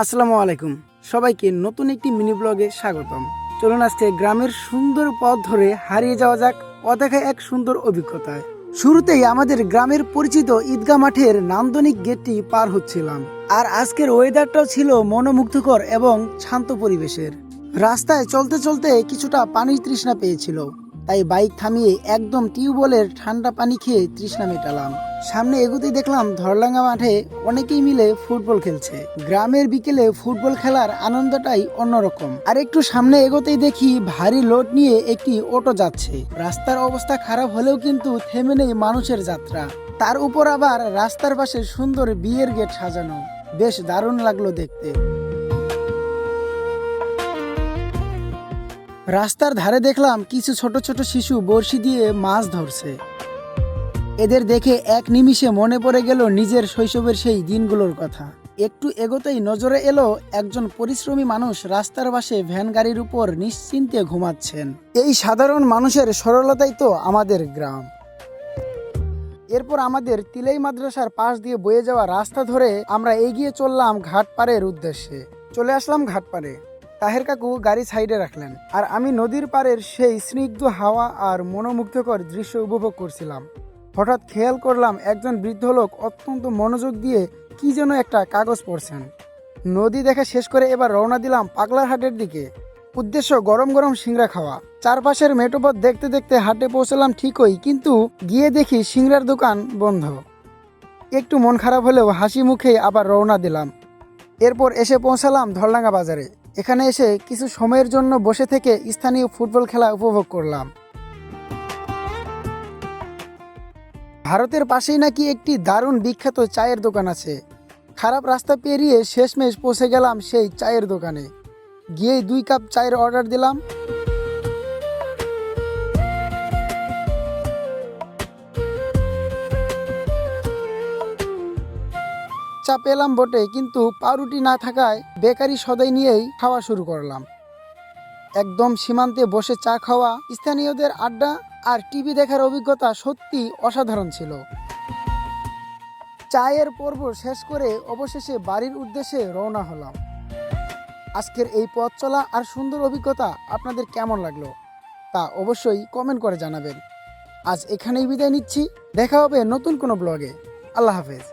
আসসালামু আলাইকুম, সবাইকে নতুন একটি মিনি ব্লগে স্বাগতম। চলুন আজকে গ্রামের সুন্দর পথ ধরে হারিয়ে যাওয়া যাক অদেখা এক সুন্দর অভিজ্ঞতায়। শুরুতেই আমাদের গ্রামের পরিচিত ঈদগাহ মাঠের নান্দনিক গেটটি পার হচ্ছিলাম, আর আজকের ওয়েদারটাও ছিল মনোমুগ্ধকর এবং শান্ত পরিবেশের। রাস্তায় চলতে চলতে কিছুটা পানির তৃষ্ণা পেয়েছিল, তাই বাইক থামিয়ে একদম টিউবওয়েলের ঠান্ডা পানি খেয়ে তৃষ্ণা মেটালাম। সামনে এগোতেই দেখলাম ধরলাঙ্গা মাঠে অনেকেই মিলে ফুটবল খেলছে। গ্রামের বিকেলে ফুটবল খেলার আনন্দটাই অন্যরকম। আর একটু সামনে এগোতেই দেখি ভারী লোড নিয়ে একটি অটো যাচ্ছে। রাস্তার অবস্থা খারাপ হলেও কিন্তু থেমে নেই মানুষের যাত্রা। তার উপর আবার রাস্তার পাশে সুন্দর বিয়ের গেট সাজানো, বেশ দারুণ লাগলো দেখতে। রাস্তার ধারে দেখলাম কিছু ছোট ছোট শিশু বড়শি দিয়ে মাছ ধরছে। এদের দেখে এক নিমিষে মনে পড়ে গেল নিজের শৈশবের সেই দিনগুলোর কথা। একটু এগোতেই নজরে এলো একজন পরিশ্রমী মানুষ রাস্তার পাশে ভ্যান গাড়ির উপর নিশ্চিন্তে ঘুমাচ্ছেন। এই সাধারণ মানুষের সরলতাই তো আমাদের গ্রাম। এরপর আমাদের তিলাই মাদ্রাসার পাশ দিয়ে বয়ে যাওয়া রাস্তা ধরে আমরা এগিয়ে চললাম ঘাটপাড়ের উদ্দেশ্যে। চলে আসলাম ঘাটপাড়ে। তাহের কাকু গাড়ি সাইডে রাখলেন, আর আমি নদীর পাড়ের সেই স্নিগ্ধ হাওয়া আর মনোমুগ্ধকর দৃশ্য উপভোগ করছিলাম। হঠাৎ খেয়াল করলাম একজন বৃদ্ধ লোক অত্যন্ত মনোযোগ দিয়ে কি যেন একটা কাগজ পড়ছেন। নদী দেখা শেষ করে এবার রওনা দিলাম পাগলার হাটের দিকে। উদ্দেশ্য গরম গরম সিংড়া খাওয়া। চারপাশের মেঠোপথ দেখতে দেখতে হাটে পৌঁছলাম ঠিকই, কিন্তু গিয়ে দেখি সিংড়ার দোকান বন্ধ। একটু মন খারাপ হলেও হাসি মুখেই আবার রওনা দিলাম। এরপর এসে পৌঁছালাম ধরলাঙ্গা বাজারে। এখানে এসে কিছু সময়ের জন্য বসে থেকে স্থানীয় ফুটবল খেলা উপভোগ করলাম। ভারতের পাশেই নাকি একটি দারুণ বিখ্যাত চায়ের দোকান আছে। খারাপ রাস্তা পেরিয়ে শেষমেশ পৌঁছে গেলাম সেই চায়ের দোকানে। গিয়েই 2 কাপ চায়ের অর্ডার দিলাম। চা পেলাম বটে, কিন্তু পাউরুটি না থাকায় বেকারি সদাই নিয়েই খাওয়া শুরু করলাম। একদম সীমান্তে বসে চা খাওয়া, স্থানীয়দের আড্ডা আর টিভি দেখার অভিজ্ঞতা সত্যি অসাধারণ ছিল। চায়ের পর্ব শেষ করে অবশেষে বাড়ির উদ্দেশ্যে রওনা হলাম। আজকের এই পথ চলা আর সুন্দর অভিজ্ঞতা আপনাদের কেমন লাগলো তা অবশ্যই কমেন্ট করে জানাবেন। আজ এখানেই বিদায় নিচ্ছি, দেখা হবে নতুন কোনো ব্লগে। আল্লাহ হাফেজ।